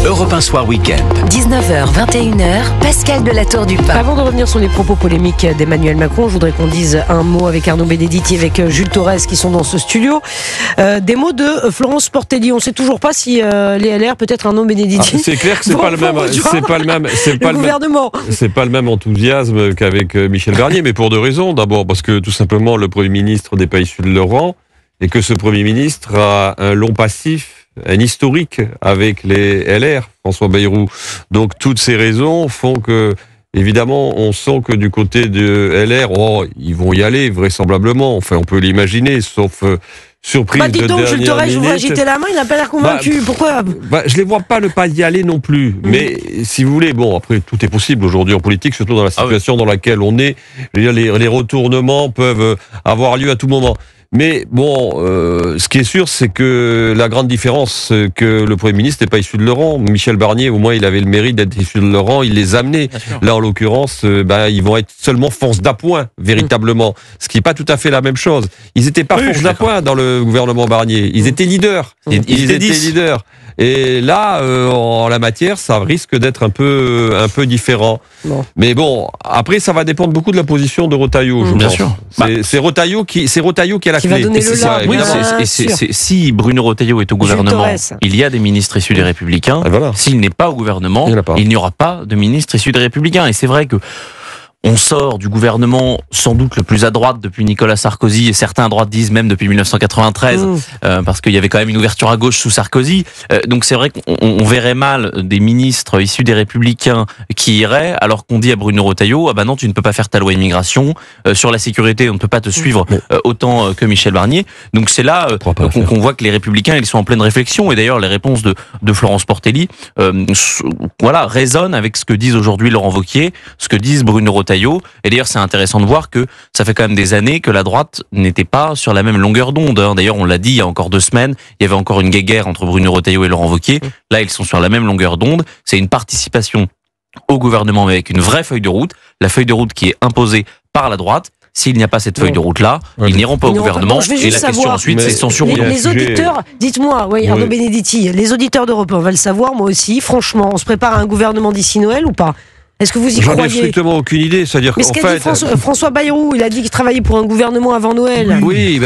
Europe 1 Soir Week-end. 19h, 21h, Pascal de la Tour du Pin. Avant de revenir sur les propos polémiques d'Emmanuel Macron, je voudrais qu'on dise un mot avec Arnaud Benedetti et avec Jules Torres qui sont dans ce studio. Des mots de Florence Portelli. On ne sait toujours pas si les LR, peut-être Arnaud Benedetti. C'est clair que c'est pas le même enthousiasme qu'avec Michel Barnier, mais pour deux raisons. D'abord parce que tout simplement le Premier ministre n'est pas issu de leur rang et que ce Premier ministre a un long passif, un historique avec les LR, François Bayrou. Donc toutes ces raisons font que, évidemment, on sent que du côté de LR, ils vont y aller vraisemblablement. Enfin, on peut l'imaginer, sauf surprise de dernière minute. Jules Torres, je vous agitez la main, il n'a pas l'air convaincu. Pourquoi je les vois pas ne pas y aller non plus. Mais si vous voulez, après tout est possible aujourd'hui en politique, surtout dans la situation dans laquelle on est. Je veux dire, les retournements peuvent avoir lieu à tout moment. Mais ce qui est sûr, c'est que la grande différence, que le Premier ministre n'est pas issu de leur rang. Michel Barnier, au moins, il avait le mérite d'être issu de leur rang, il les a amenés. Là, en l'occurrence, ils vont être seulement force d'appoint, véritablement. Ce qui n'est pas tout à fait la même chose. Ils n'étaient pas force d'appoint dans le gouvernement Barnier. Ils étaient leaders. Ils étaient leaders. Et là, en la matière, ça risque d'être un peu différent. Non. Mais après, ça va dépendre beaucoup de la position de Retailleau, je pense. Bien sûr. C'est Retailleau qui a la clé. Va donner le là. Oui, si Bruno Retailleau est au gouvernement, il y a des ministres issus des Républicains. Voilà. S'il n'est pas au gouvernement, il n'y aura pas de ministre issu des Républicains. Et c'est vrai que on sort du gouvernement sans doute le plus à droite depuis Nicolas Sarkozy, et certains à droite disent même depuis 1993, parce qu'il y avait quand même une ouverture à gauche sous Sarkozy. Donc c'est vrai qu'on verrait mal des ministres issus des Républicains qui iraient, alors qu'on dit à Bruno Retailleau, non, tu ne peux pas faire ta loi immigration, sur la sécurité on ne peut pas te suivre autant que Michel Barnier. Donc c'est là qu'on voit que les Républicains, ils sont en pleine réflexion, et d'ailleurs les réponses de Florence Portelli résonnent avec ce que disent aujourd'hui Laurent Wauquiez, ce que disent Bruno Retailleau. Et d'ailleurs, c'est intéressant de voir que ça fait quand même des années que la droite n'était pas sur la même longueur d'onde. D'ailleurs, on l'a dit il y a encore 2 semaines, il y avait encore une guéguerre entre Bruno Retailleau et Laurent Wauquiez. Là, ils sont sur la même longueur d'onde. C'est une participation au gouvernement, mais avec une vraie feuille de route. La feuille de route qui est imposée par la droite. S'il n'y a pas cette feuille de route-là, ils n'iront pas au gouvernement. Et la question ensuite, c'est censure ou non. Les auditeurs, dites-moi, Arnaud Benedetti, les auditeurs d'Europe 1 veulent le savoir, moi aussi. Franchement, on se prépare à un gouvernement d'ici Noël ou pas ? Est-ce que vous y croyez ? J'en ai strictement aucune idée. C'est-à-dire mais ce qu'a dit François Bayrou, il a dit qu'il travaillait pour un gouvernement avant Noël. Oui,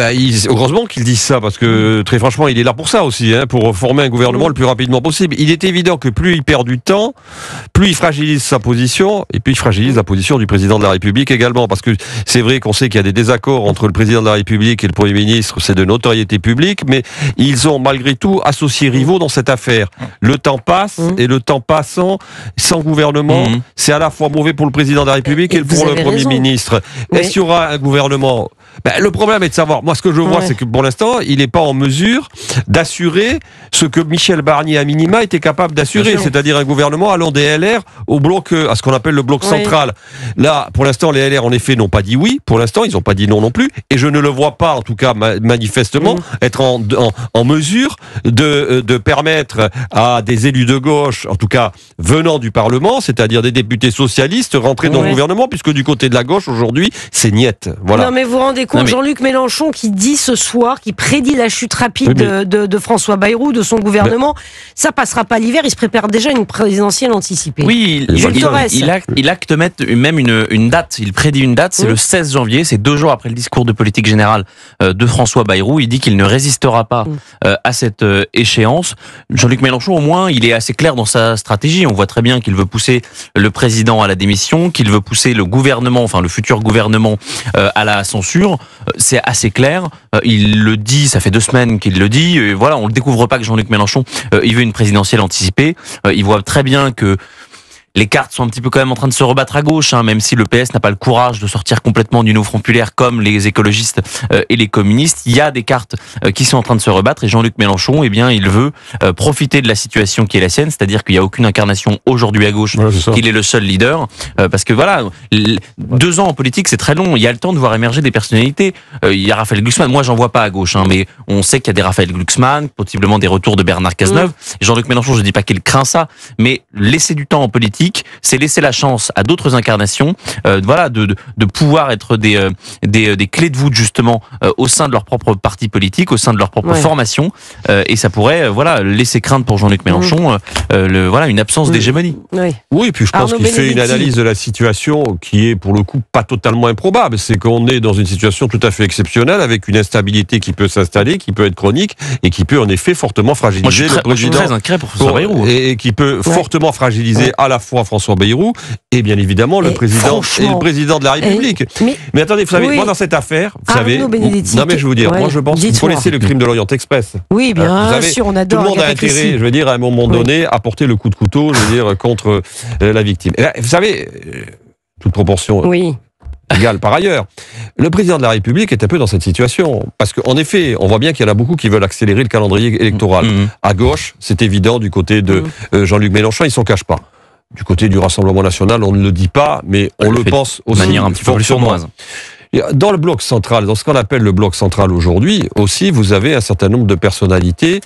heureusement qu'il dise ça, parce que très franchement, il est là pour ça aussi, pour former un gouvernement le plus rapidement possible. Il est évident que plus il perd du temps, plus il fragilise sa position, et puis il fragilise la position du président de la République également. Parce que c'est vrai qu'on sait qu'il y a des désaccords entre le président de la République et le Premier ministre, c'est de notoriété publique, mais ils ont malgré tout associé rivaux dans cette affaire. Le temps passe, et le temps passant, sans gouvernement, c'est à la fois mauvais pour le président de la République et pour le Premier ministre. Est-ce qu'il y aura un gouvernement ? Le problème est de savoir, moi ce que je vois, c'est que pour l'instant, il n'est pas en mesure d'assurer ce que Michel Barnier à minima était capable d'assurer, c'est-à-dire un gouvernement allant des LR au bloc, à ce qu'on appelle le bloc central. Là, pour l'instant, les LR en effet n'ont pas dit oui, pour l'instant, ils n'ont pas dit non non plus, et je ne le vois pas, en tout cas manifestement, être en mesure de permettre à des élus de gauche, en tout cas venant du Parlement, c'est-à-dire des députés socialistes, rentrer dans le gouvernement, puisque du côté de la gauche, aujourd'hui, c'est niette. Voilà. Non mais vous rendez compte, Jean-Luc Mélenchon qui dit ce soir, qui prédit la chute rapide de François Bayrou, de son gouvernement, ça passera pas l'hiver, il se prépare déjà une présidentielle anticipée. Oui, il acte même une date, il prédit une date, c'est le 16 janvier, c'est 2 jours après le discours de politique générale de François Bayrou, il dit qu'il ne résistera pas à cette échéance. Jean-Luc Mélenchon, au moins, il est assez clair dans sa stratégie, on voit très bien qu'il veut pousser le président à la démission, qu'il veut pousser le gouvernement, enfin le futur gouvernement à la censure. C'est assez clair. Il le dit, ça fait 2 semaines qu'il le dit. Et voilà, on ne le découvre pas que Jean-Luc Mélenchon, il veut une présidentielle anticipée. Il voit très bien que les cartes sont un petit peu quand même en train de se rebattre à gauche, même si le PS n'a pas le courage de sortir complètement du Front populaire comme les écologistes et les communistes. Il y a des cartes qui sont en train de se rebattre, et Jean-Luc Mélenchon, il veut profiter de la situation qui est la sienne, c'est-à-dire qu'il n'y a aucune incarnation aujourd'hui à gauche, qu'il est le seul leader, parce que 2 ans en politique, c'est très long. Il y a le temps de voir émerger des personnalités. Il y a Raphaël Glucksmann, moi j'en vois pas à gauche, mais on sait qu'il y a des Raphaël Glucksmann, possiblement des retours de Bernard Cazeneuve. Et Jean-Luc Mélenchon, je dis pas qu'il craint ça, mais laisser du temps en politique politique, c'est laisser la chance à d'autres incarnations, de pouvoir être des clés de voûte justement au sein de leur propre parti politique, au sein de leur propre formation, et ça pourrait laisser craindre pour Jean-Luc Mélenchon une absence d'hégémonie. Oui, puis je pense qu'il fait une analyse de la situation qui est pour le coup pas totalement improbable. C'est qu'on est dans une situation tout à fait exceptionnelle avec une instabilité qui peut s'installer, qui peut être chronique et qui peut en effet fortement fragiliser le président. Je suis très inquiet pour François Bayrou. Et qui peut fortement fragiliser à la fois François Bayrou et bien évidemment le président de la République. Mais attendez, vous savez, moi dans cette affaire, vous savez, non mais je vais vous dire, moi je pense qu'il faut laisser le crime de l'Orient Express. Oui, bien sûr, on adore. Tout le monde a intérêt, je veux dire, à un moment donné, à porter le coup de couteau, je veux dire, contre la victime. Et là, vous savez, toute proportion égale par ailleurs, le président de la République est un peu dans cette situation. Parce qu'en effet, on voit bien qu'il y en a beaucoup qui veulent accélérer le calendrier électoral. À gauche, c'est évident, du côté de Jean-Luc Mélenchon, ils s'en cachent pas. Du côté du Rassemblement national, on ne le dit pas, mais on le pense aussi. De manière un petit peu plus sournoise. Dans le bloc central, dans ce qu'on appelle le bloc central aujourd'hui, aussi, vous avez un certain nombre de personnalités.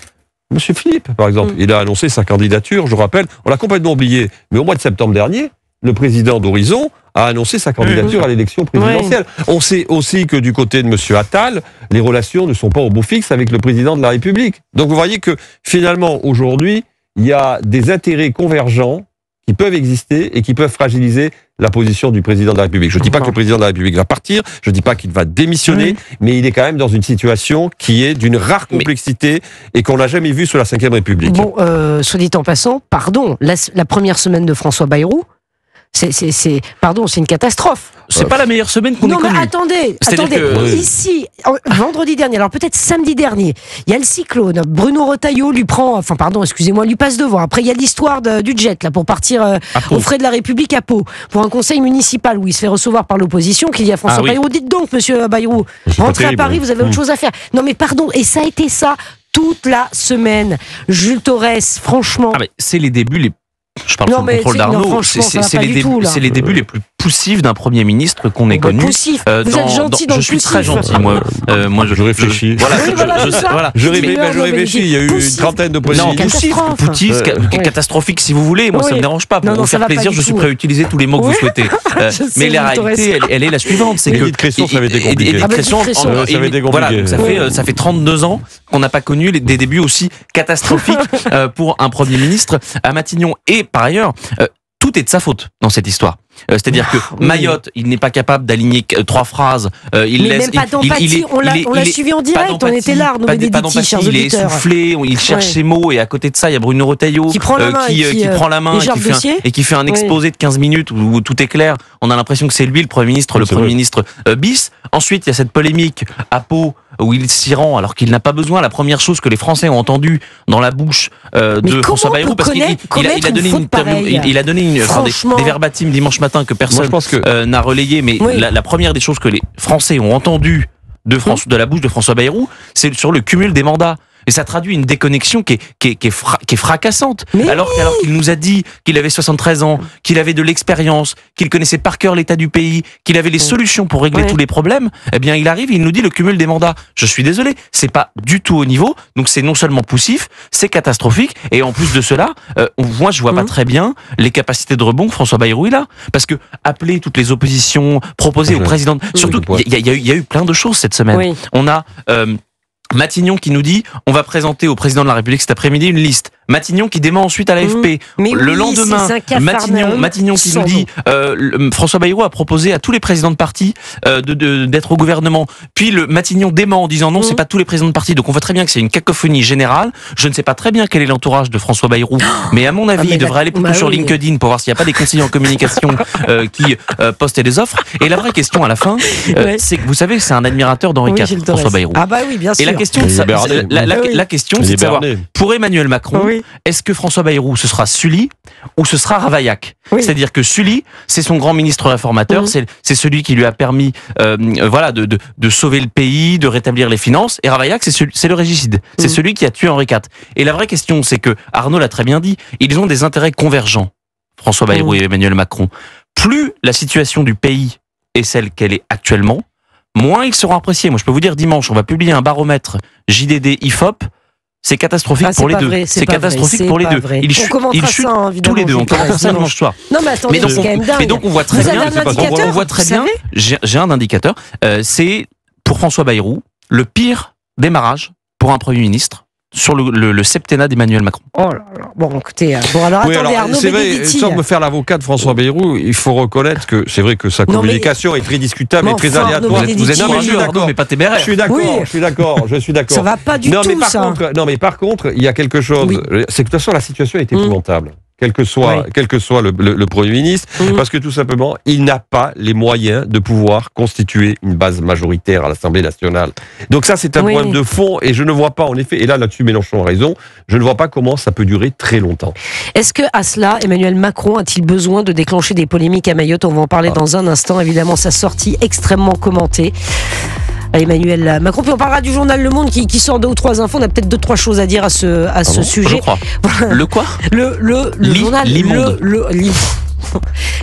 Monsieur Philippe, par exemple, il a annoncé sa candidature, je rappelle, on l'a complètement oublié, mais au mois de septembre dernier, le président d'Horizon a annoncé sa candidature à l'élection présidentielle. On sait aussi que du côté de monsieur Attal, les relations ne sont pas au beau fixe avec le président de la République. Donc vous voyez que finalement, aujourd'hui, il y a des intérêts convergents qui peuvent exister et qui peuvent fragiliser la position du président de la République. Je ne dis pas que le président de la République va partir, je ne dis pas qu'il va démissionner, mais il est quand même dans une situation qui est d'une rare complexité et qu'on n'a jamais vue sous la Ve République. Bon, soit dit en passant, pardon, la première semaine de François Bayrou, c'est une catastrophe. C'est pas la meilleure semaine qu'on ait connue. Non mais attendez, ici, vendredi dernier, alors peut-être samedi dernier, il y a le cyclone, Bruno Retailleau lui passe devant. Après il y a l'histoire du jet là pour partir aux frais de la République à Pau, pour un conseil municipal où il se fait recevoir par l'opposition, qu'il y a François Bayrou. Dites donc monsieur Bayrou, rentrez à Paris, vous avez autre chose à faire. Non mais pardon, et ça a été ça toute la semaine. Jules Torres, franchement. C'est les débuts Je parle sous le contrôle d'Arnaud. C'est les débuts les plus poussifs d'un Premier ministre qu'on ait connu. Vous êtes gentil dans le poussif. Je suis très gentil, moi. Je réfléchis. Je réfléchis. Il y a eu une trentaine de Premiers ministres. Poussif, catastrophique si vous voulez. Moi, ça ne me dérange pas. Pour vous faire plaisir, je suis prêt à utiliser tous les mots que vous souhaitez. Mais la réalité, elle est la suivante. C'est que Édith Cresson, ça avait été compliqué. Ça fait 32 ans qu'on n'a pas connu des débuts aussi catastrophiques pour un Premier ministre à Matignon. Et par ailleurs, tout est de sa faute dans cette histoire. C'est-à-dire que Mayotte, il n'est pas capable d'aligner 3 phrases. Même pas d'empathie, on l'a suivi en direct, on était là, Arnaud Benedetti, chers auditeurs. Il est essoufflé, il cherche ses mots, et à côté de ça, il y a Bruno Retailleau qui prend la main et qui fait un exposé de 15 minutes où tout est clair. On a l'impression que c'est lui le Premier ministre, bis. Ensuite, il y a cette polémique à Pau où il s'y rend alors qu'il n'a pas besoin. La première chose que les Français ont entendue dans la bouche de François Bayrou, parce qu'il a donné des verbatims dimanche matin que personne n'a relayé, mais la première des choses que les Français ont entendues de la bouche de François Bayrou, c'est sur le cumul des mandats. Et ça traduit une déconnexion qui est fracassante. Alors qu'il nous a dit qu'il avait 73 ans, qu'il avait de l'expérience, qu'il connaissait par cœur l'état du pays, qu'il avait les solutions pour régler tous les problèmes, eh bien il arrive, il nous dit le cumul des mandats. Je suis désolé, c'est pas du tout au niveau. Donc c'est non seulement poussif, c'est catastrophique. Et en plus de cela, moi je vois pas très bien les capacités de rebond que François Bayrou il a. Parce que appeler toutes les oppositions, proposer au président... Surtout, il y a eu plein de choses cette semaine. On a... Matignon qui nous dit on va présenter au président de la République cet après-midi une liste. Matignon qui dément ensuite à l'AFP. Le lendemain, Matignon qui nous dit François Bayrou a proposé à tous les présidents de parti d'être au gouvernement. Puis le Matignon dément en disant non, c'est pas tous les présidents de parti. Donc on voit très bien que c'est une cacophonie générale. Je ne sais pas très bien quel est l'entourage de François Bayrou, mais à mon avis, il devrait aller plutôt sur LinkedIn pour voir s'il n'y a pas des conseillers en communication qui postaient des offres. Et la vraie question à la fin, c'est que vous savez, c'est un admirateur d'Henri IV, François Bayrou. Ah bah oui, bien sûr. Et la question, c'est de savoir, pour Emmanuel Macron, est-ce que François Bayrou, ce sera Sully ou ce sera Ravaillac? C'est-à-dire que Sully, c'est son grand ministre réformateur, c'est celui qui lui a permis de sauver le pays, de rétablir les finances, et Ravaillac, c'est le régicide. C'est celui qui a tué Henri IV. Et la vraie question, c'est que, Arnaud l'a très bien dit, ils ont des intérêts convergents, François Bayrou et Emmanuel Macron. Plus la situation du pays est celle qu'elle est actuellement, moins ils seront appréciés. Moi, je peux vous dire, dimanche, on va publier un baromètre JDD IFOP. C'est catastrophique pour les deux. C'est catastrophique pour les deux. Ils chutent tous les deux. On commence ça dimanche soir. Non mais attendez, c'est quand même dingue. Mais donc on voit très bien. J'ai un indicateur. C'est pour François Bayrou le pire démarrage pour un Premier ministre sur le septennat d'Emmanuel Macron. Oh là là. Bon, écoutez, attendez, Arnaud Benedetti. Sans me faire l'avocat de François Bayrou, il faut reconnaître que c'est vrai que sa communication est très discutable et très aléatoire. Vous êtes d'accord, mais pas téméraire. Je suis d'accord. Ça va pas du tout, ça. Par contre, il y a quelque chose. C'est que de toute façon, la situation est épouvantable. Quel que soit le Premier ministre, parce que tout simplement, il n'a pas les moyens de pouvoir constituer une base majoritaire à l'Assemblée nationale. Donc ça, c'est un problème de fond, et je ne vois pas, en effet, et là-dessus Mélenchon a raison, je ne vois pas comment ça peut durer très longtemps. Est-ce que à cela, Emmanuel Macron a-t-il besoin de déclencher des polémiques à Mayotte? On va en parler dans un instant, évidemment, sa sortie extrêmement commentée. Emmanuel Macron. Puis on parlera du journal Le Monde qui sort 2 ou 3 infos. On a peut-être 2-3 choses à dire à ce sujet. Je crois. Le quoi? Le journal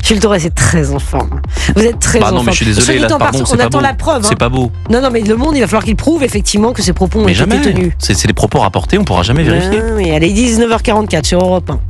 Gilles Torres est très en forme. Vous êtes très en forme. Non, mais je suis désolé, là, pardon, on attend la preuve. C'est pas beau. Non, mais Le Monde, il va falloir qu'il prouve effectivement que ses propos ont été tenus. C'est des propos rapportés, on pourra jamais vérifier. Oui, allez, 19h44 sur Europe 1.